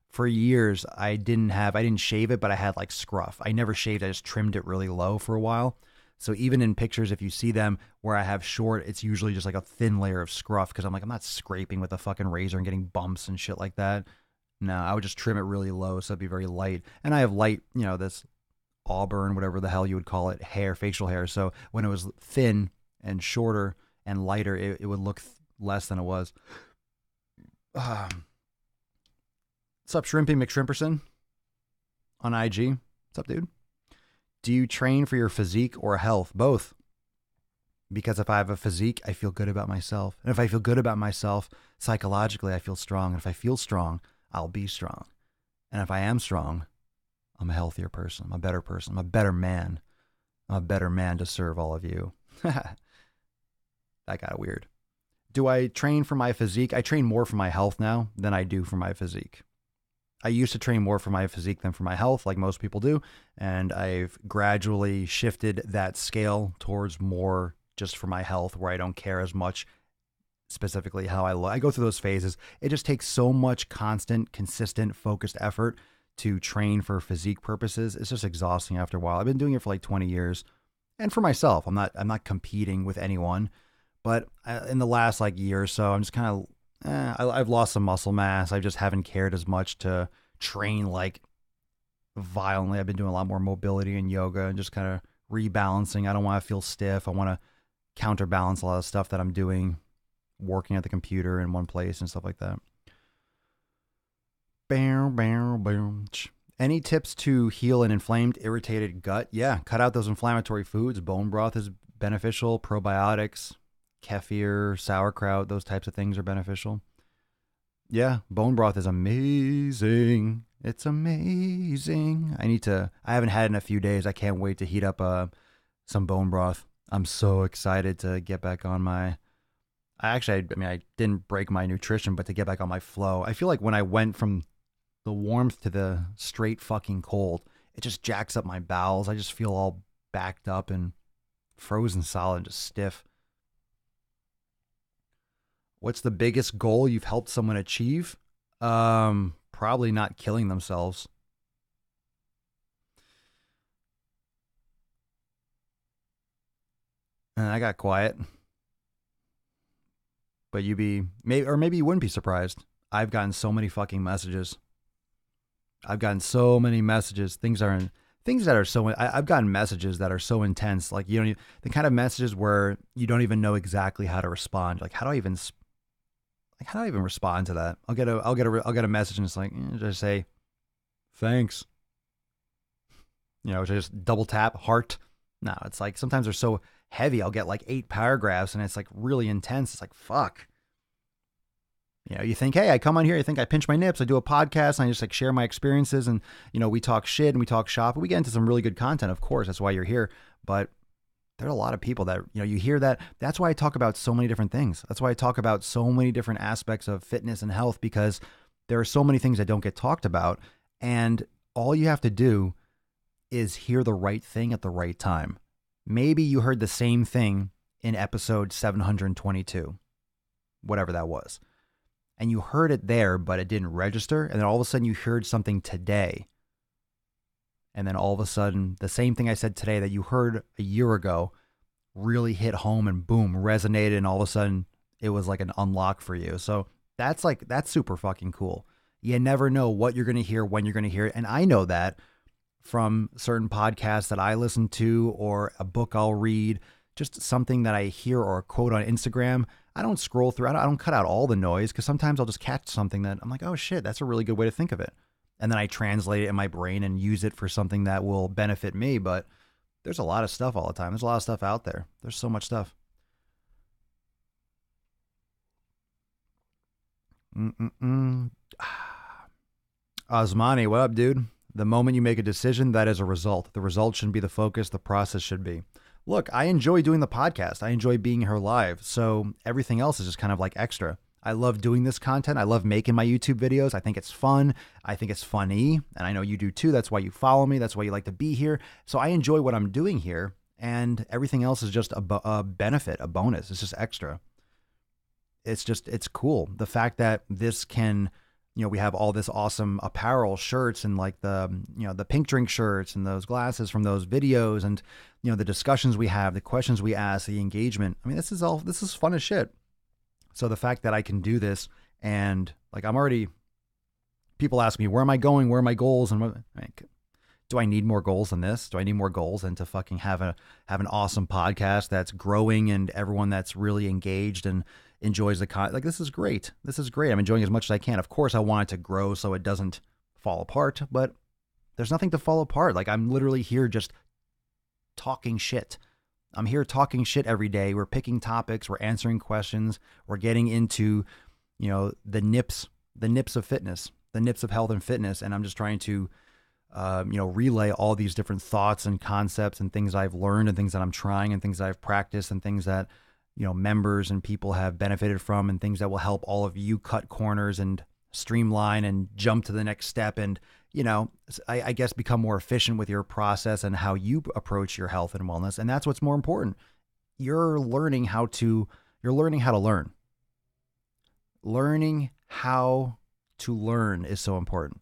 For years, I didn't shave it, but I had like scruff. I never shaved. I just trimmed it really low for a while. So even in pictures, if you see them where I have short, it's usually just like a thin layer of scruff because I'm not scraping with a fucking razor and getting bumps and shit like that. No, I would just trim it really low so it'd be very light. And I have light, this auburn, whatever the hell you would call it, hair, facial hair. So when it was thin and shorter and lighter, it would look less than it was. What's up, Shrimpy McShrimperson on IG? What's up, dude? Do you train for your physique or health? Both. Because if I have a physique, I feel good about myself. And if I feel good about myself, psychologically, I feel strong. And if I feel strong, I'll be strong. And if I am strong, I'm a healthier person. I'm a better person. I'm a better man. I'm a better man to serve all of you. That got weird. Do I train for my physique? I train more for my health now than I do for my physique. I used to train more for my physique than for my health, like most people do. And I've gradually shifted that scale towards more just for my health, where I don't care as much specifically how I look. I go through those phases. It just takes so much constant, consistent, focused effort to train for physique purposes. It's just exhausting after a while. I've been doing it for like 20 years. And for myself, I'm not competing with anyone. But in the last like year or so, I'm just kind of, I've lost some muscle mass. I just haven't cared as much to train like violently. I've been doing a lot more mobility and yoga and just kind of rebalancing. I don't want to feel stiff. I want to counterbalance a lot of stuff that I'm doing, working at the computer in one place and stuff like that. Any tips to heal an inflamed, irritated gut? Yeah, cut out those inflammatory foods. Bone broth is beneficial. Probiotics, kefir, sauerkraut, those types of things are beneficial. Yeah, bone broth is amazing. It's amazing. I haven't had it in a few days. I can't wait to heat up some bone broth. I'm so excited to get back on my... I didn't break my nutrition, but to get back on my flow. I feel like when I went from the warmth to the straight fucking cold, it just jacks up my bowels. I just feel all backed up and frozen solid, just stiff. What's the biggest goal you've helped someone achieve? Probably not killing themselves. And I got quiet. But maybe you wouldn't be surprised. I've gotten so many fucking messages. I've gotten so many messages. I've gotten messages that are so intense. Like the kind of messages where you don't even know exactly how to respond. Like how do I even respond to that? I'll get a message and it's like, just say, thanks. Just double tap heart. No, it's like sometimes they're so heavy. I'll get like 8 paragraphs and it's like really intense. It's like, fuck. You think, hey, I come on here, you think I pinch my nips, I do a podcast, and I just like share my experiences, and we talk shit and we talk shop, and we get into some really good content, of course, that's why you're here. But there are a lot of people that, you hear that. That's why I talk about so many different things. That's why I talk about so many different aspects of fitness and health, because there are so many things that don't get talked about, and all you have to do is hear the right thing at the right time. Maybe you heard the same thing in episode 722, whatever that was. And you heard it there, but it didn't register. And then all of a sudden you heard something today. And then all of a sudden, the same thing I said today that you heard a year ago really hit home and boom, resonated. And all of a sudden it was like an unlock for you. So that's super fucking cool. You never know what you're going to hear, when you're going to hear it. And I know that from certain podcasts that I listen to, or a book I'll read, just something that I hear, or a quote on Instagram. I don't scroll through. I don't cut out all the noise, because sometimes I'll just catch something that I'm like, oh shit, that's a really good way to think of it. And then I translate it in my brain and use it for something that will benefit me. But there's a lot of stuff all the time. There's a lot of stuff out there. There's so much stuff. Osmani, what up, dude? The moment you make a decision, that is a result. The result shouldn't be the focus. The process should be. Look, I enjoy doing the podcast. I enjoy being here live. So everything else is just kind of like extra. I love doing this content. I love making my YouTube videos. I think it's fun. I think it's funny. And I know you do too. That's why you follow me. That's why you like to be here. So I enjoy what I'm doing here. And everything else is just a benefit, a bonus. It's just extra. It's cool. The fact that this can, we have all this awesome apparel, shirts, and like the pink drink shirts and those glasses from those videos, and, the discussions we have, the questions we ask, the engagement. I mean, this is fun as shit. So the fact that I can do this, and like people ask me, where am I going? Where are my goals? And do I need more goals than this? Do I need more goals than to fucking have an awesome podcast that's growing and everyone that's really engaged and enjoys the content? Like, this is great. This is great. I'm enjoying as much as I can. Of course, I want it to grow so it doesn't fall apart, but there's nothing to fall apart. Like, I'm literally here just talking shit. I'm here talking shit every day. We're picking topics. We're answering questions. We're getting into, the nips of fitness, the nips of health and fitness. And I'm just trying to, relay all these different thoughts and concepts and things I've learned and things that I'm trying and things that I've practiced and things that, members and people have benefited from, and things that will help all of you cut corners and streamline and jump to the next step and, I guess become more efficient with your process and how you approach your health and wellness. And that's what's more important. You're learning how to learn. Learning how to learn is so important.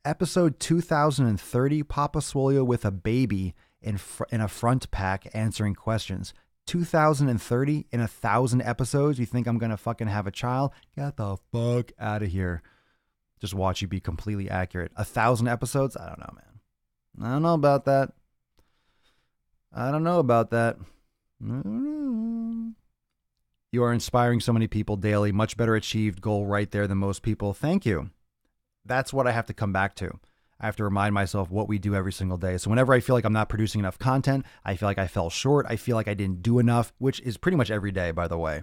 Episode 2030, Papa Swole with a baby in a front pack answering questions. 2030 in 1,000 episodes. You think I'm going to fucking have a child? Get the fuck out of here. Just watch you be completely accurate. 1,000 episodes? I don't know, man. I don't know about that. You are inspiring so many people daily. Much better achieved goal right there than most people. Thank you. That's what I have to come back to. I have to remind myself what we do every single day. So whenever I feel like I'm not producing enough content, I feel like I fell short, I feel like I didn't do enough, which is pretty much every day, by the way.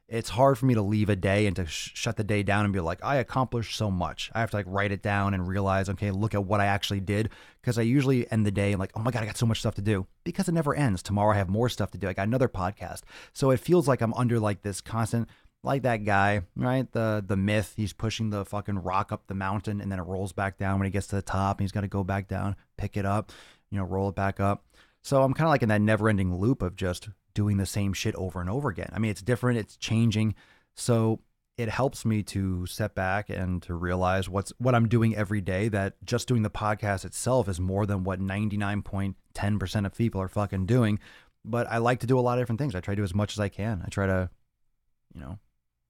It's hard for me to leave a day and to shut the day down and be like, I accomplished so much. I have to write it down and realize, okay, look at what I actually did. Because I usually end the day and like, oh my God, I got so much stuff to do, because it never ends. Tomorrow I have more stuff to do. I got another podcast. So it feels like I'm under like this constant, like that guy, right? The myth, he's pushing the fucking rock up the mountain and then it rolls back down when he gets to the top, and he's got to go back down, pick it up, roll it back up. So I'm kind of like in that never ending loop of just doing the same shit over and over again. I mean, it's different, it's changing. So it helps me to step back and to realize what I'm doing every day, that just doing the podcast itself is more than what 99.10% of people are fucking doing. But I like to do a lot of different things. I try to do as much as I can. I try to,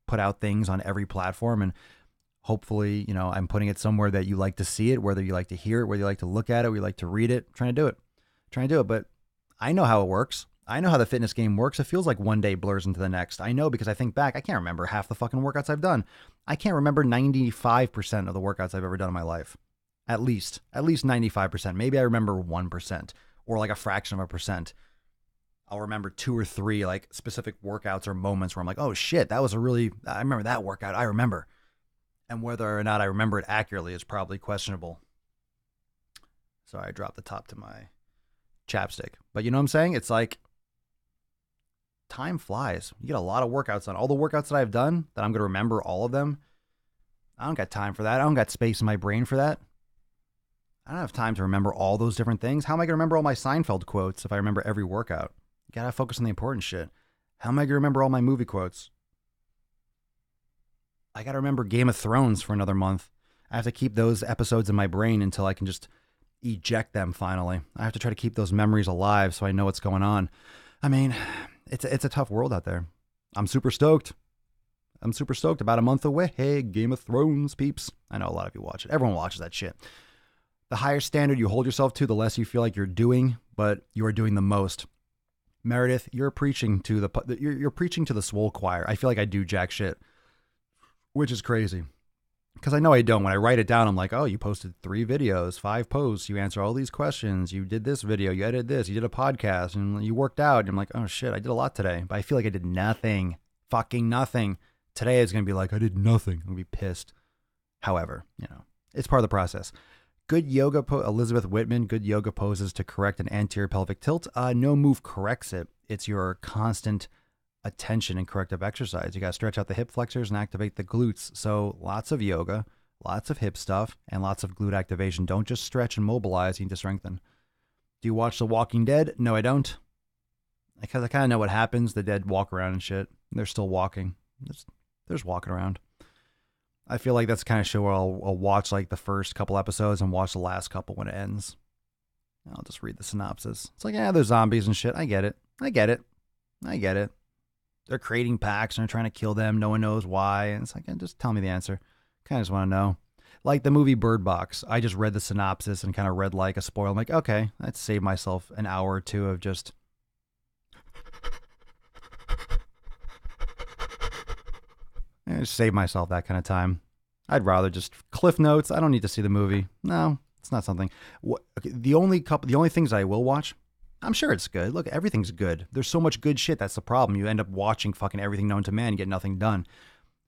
put out things on every platform, and hopefully, I'm putting it somewhere that you like to see it, whether you like to hear it, whether you like to look at it, whether you like to read it. I'm trying to do it. But I know how it works. I know how the fitness game works. It feels like one day blurs into the next. I know, because I think back, I can't remember half the fucking workouts I've done. I can't remember 95% of the workouts I've ever done in my life. At least 95%. Maybe I remember 1% or like a fraction of a percent. I'll remember 2 or 3 like specific workouts or moments where I'm like, oh shit, I remember that workout. I remember. And whether or not I remember it accurately is probably questionable. Sorry, I dropped the top to my chapstick. But you know what I'm saying? It's like, time flies. You get a lot of workouts done. All the workouts that I've done that I'm going to remember all of them. I don't got time for that. I don't got space in my brain for that. I don't have time to remember all those different things. How am I going to remember all my Seinfeld quotes if I remember every workout? You got to focus on the important shit. How am I going to remember all my movie quotes? I got to remember Game of Thrones for another month. I have to keep those episodes in my brain until I can just eject them finally. I have to try to keep those memories alive so I know what's going on. I mean, it's a tough world out there. I'm super stoked. About a month away. Hey, Game of Thrones peeps. I know a lot of you watch it. Everyone watches that shit. The higher standard you hold yourself to, the less you feel like you're doing, but you are doing the most. Meredith, you're preaching to the Swole choir. I feel like I do jack shit, which is crazy. Because I know I don't. When I write it down, I'm like, oh, you posted 3 videos, 5 posts, you answer all these questions, you did this video, you edited this, you did a podcast, and you worked out. And I'm like, oh shit, I did a lot today. But I feel like I did nothing. Fucking nothing. Today is going to be like, I did nothing. I'm going to be pissed. However, it's part of the process. Good yoga, Elizabeth Whitman, good yoga poses to correct an anterior pelvic tilt. No move corrects it. It's your constant attention and corrective exercise. You got to stretch out the hip flexors and activate the glutes. So lots of yoga, lots of hip stuff, and lots of glute activation. Don't just stretch and mobilize. You need to strengthen. Do you watch The Walking Dead? No, I don't. Because I kind of know what happens. The dead walk around and shit. They're still walking. They're just walking around. I feel like that's the kind of show where I'll watch like the first couple episodes and watch the last couple when it ends. I'll just read the synopsis. It's like, yeah, there's zombies and shit. I get it. They're creating packs and they're trying to kill them. No one knows why. And it's like, just tell me the answer. Kind of just want to know. Like the movie Bird Box. I just read the synopsis and kind of read like a spoiler. I'm like, okay, I'd save myself an hour or two of just... I just save myself that kind of time. I'd rather just cliff notes. I don't need to see the movie. No, it's not something. The only things I will watch, I'm sure it's good. Look, everything's good. There's so much good shit. That's the problem. You end up watching fucking everything known to man and get nothing done.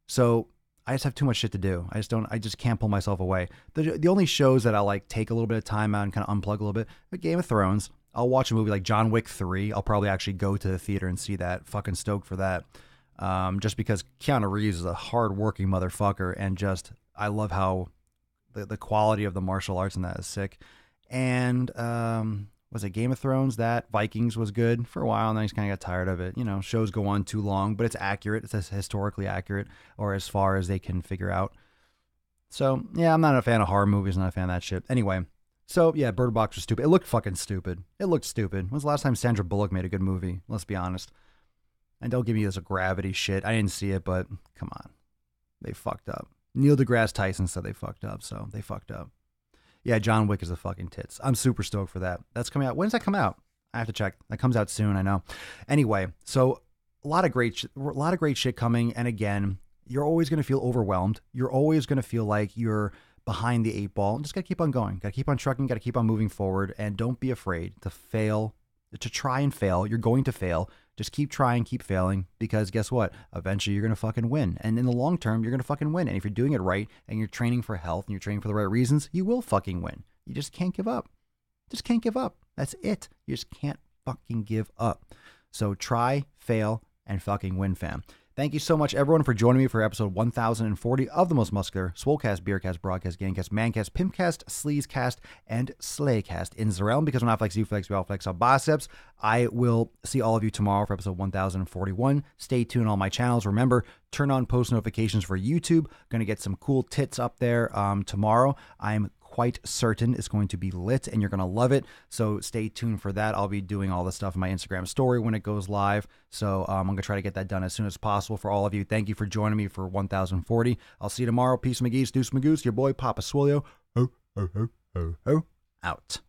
So I just have too much shit to do. I just can't pull myself away. The only shows that I like take a little bit of time out and kind of unplug a little bit, Game of Thrones. I'll watch a movie like John Wick 3. I'll probably actually go to the theater and see that. Fucking stoked for that. Just because Keanu Reeves is a hard-working motherfucker, and just I love how the quality of the martial arts in that is sick. And was it Game of Thrones? That Vikings was good for a while, and then I just kind of got tired of it. You know, shows go on too long, but it's accurate. It's historically accurate, or as far as they can figure out. So yeah, I'm not a fan of horror movies. I'm not a fan of that shit. Anyway, so yeah, Bird Box was stupid. It looked fucking stupid. It looked stupid. When was the last time Sandra Bullock made a good movie? Let's be honest. And don't give me this Gravity shit. I didn't see it, but come on. They fucked up. Neil deGrasse Tyson said they fucked up, so they fucked up. Yeah, John Wick is a fucking tits. I'm super stoked for that. That's coming out. When does that come out? I have to check. That comes out soon, I know. Anyway, so a lot of great shit coming. And again, you're always going to feel overwhelmed. You're always going to feel like you're behind the 8 ball. Just got to keep on going. Got to keep on trucking. Got to keep on moving forward. And don't be afraid to fail, to try and fail. You're going to fail. Just keep trying, keep failing, because guess what? Eventually you're going to fucking win. And in the long term, you're going to fucking win. And if you're doing it right and you're training for health and you're training for the right reasons, you will fucking win. You just can't give up. Just can't give up. That's it. You just can't fucking give up. So try, fail, and fucking win, fam. Thank you so much, everyone, for joining me for episode 1040 of the most muscular Swolecast, Beercast, Broadcast, Gangcast, Mancast, Pimpcast, Sleazecast, and Slaycast in the realm. Because when I flex, you flex, we all flex our biceps. I will see all of you tomorrow for episode 1041. Stay tuned on all my channels. Remember, turn on post notifications for YouTube. Going to get some cool tits up there tomorrow. I'm quite certain it's going to be lit and you're going to love it. So stay tuned for that. I'll be doing all the stuff in my Instagram story when it goes live. So I'm going to try to get that done as soon as possible for all of you. Thank you for joining me for 1040. I'll see you tomorrow. Peace, McGee's, Deuce McGoose, your boy, Papa Swole. Ho, ho, ho, ho, ho, out.